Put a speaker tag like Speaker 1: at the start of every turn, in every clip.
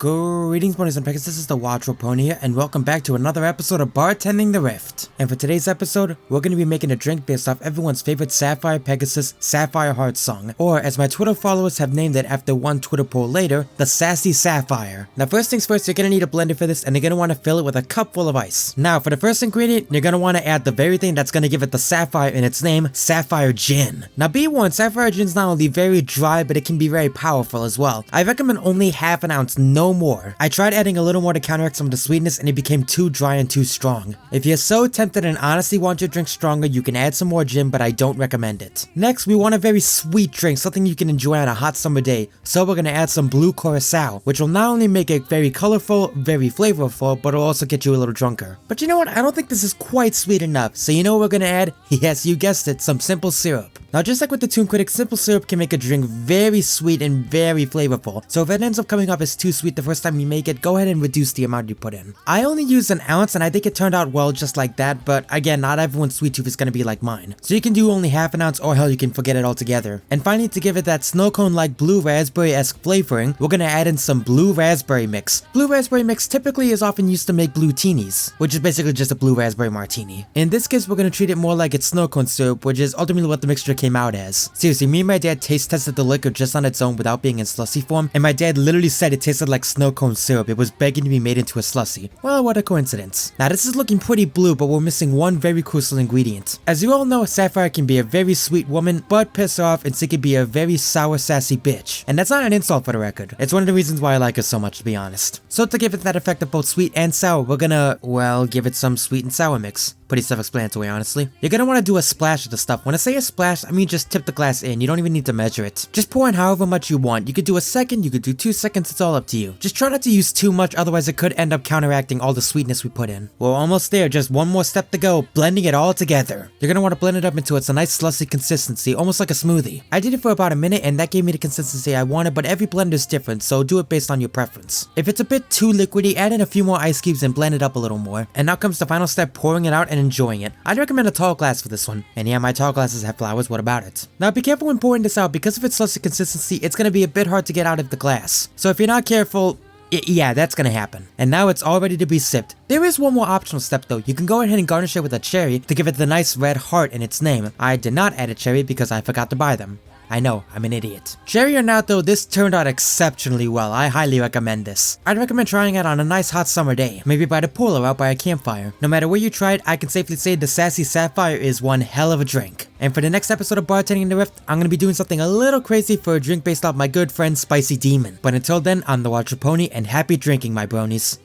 Speaker 1: Greetings, ponies and peckers, this is the Watcher Pony here, and welcome back to another episode of Bartending the Rift. And for today's episode, we're going to be making a drink based off everyone's favorite Sapphire Pegasus Sapphire Heart song, or as my Twitter followers have named it after one Twitter poll later, the Sassy Sapphire. Now first things first, you're going to need a blender for this, and you're going to want to fill it with a cup full of ice. Now for the first ingredient, you're going to want to add the very thing that's going to give it the sapphire in its name, Sapphire Gin. Now be warned, Sapphire Gin is not only very dry, but it can be very powerful as well. I recommend only half an ounce, no more. I tried adding a little more to counteract some of the sweetness and it became too dry and too strong. If you're so tempted and honestly want your drink stronger, you can add some more gin, but I don't recommend it. Next, we want a very sweet drink, something you can enjoy on a hot summer day, so we're going to add some Blue Curacao, which will not only make it very colorful, very flavorful, but it'll also get you a little drunker. But you know what, I don't think this is quite sweet enough, so you know what we're going to add? Yes, you guessed it, some simple syrup. Now just like with the Toon Critic, simple syrup can make a drink very sweet and very flavorful, so if it ends up coming off as too sweet the first time you make it, go ahead and reduce the amount you put in. I only used an ounce and I think it turned out well just like that, but again, not everyone's sweet tooth is going to be like mine. So you can do only half an ounce, or hell, you can forget it altogether. And finally, to give it that snow cone like blue raspberry-esque flavoring, we're going to add in some blue raspberry mix. Blue raspberry mix typically is often used to make blue teenies, which is basically just a blue raspberry martini. In this case, we're going to treat it more like it's snow cone syrup, which is ultimately what the mixture came out as. Seriously, me and my dad taste tested the liquor just on its own without being in slushy form, and my dad literally said it tasted like snow cone syrup. It was begging to be made into a slushy. Well, what a coincidence. Now this is looking pretty blue, but we're missing one very crucial ingredient. As you all know, Sapphire can be a very sweet woman, but piss her off and she can be a very sour, sassy bitch. And that's not an insult for the record. It's one of the reasons why I like her so much, to be honest. So to give it that effect of both sweet and sour, we're gonna, well, give it some sweet and sour mix. Pretty self-explanatory, honestly. You're gonna want to do a splash of the stuff. When I say a splash, I mean just tip the glass in. You don't even need to measure it. Just pour in however much you want. You could do a second, you could do 2 seconds, it's all up to you. Just try not to use too much, otherwise it could end up counteracting all the sweetness we put in. We're almost there, just one more step to go, blending it all together. You're gonna want to blend it up until it's a nice slushy consistency, almost like a smoothie. I did it for about a minute and that gave me the consistency I wanted, but every blender is different, so do it based on your preference. If it's a bit too liquidy, add in a few more ice cubes and blend it up a little more. And now comes the final step, pouring it out and enjoying it. I'd recommend a tall glass for this one. And yeah, my tall glasses have flowers, what about it? Now be careful when pouring this out, because of its slushy consistency, it's gonna be a bit hard to get out of the glass. So if you're not careful, yeah, that's gonna happen. And now it's all ready to be sipped. There is one more optional step though. You can go ahead and garnish it with a cherry to give it the nice red heart in its name. I did not add a cherry because I forgot to buy them. I know, I'm an idiot. Cherry or not though, this turned out exceptionally well. I highly recommend this. I'd recommend trying it on a nice hot summer day, maybe by the pool or out by a campfire. No matter where you try it, I can safely say the Sassy Sapphire is one hell of a drink. And for the next episode of Bartending the Rift, I'm gonna be doing something a little crazy for a drink based off my good friend Spicy Demon. But until then, I'm the Watcher Pony, and happy drinking, my bronies.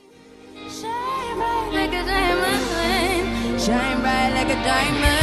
Speaker 2: Shine bright like a diamond. Shine bright like a diamond.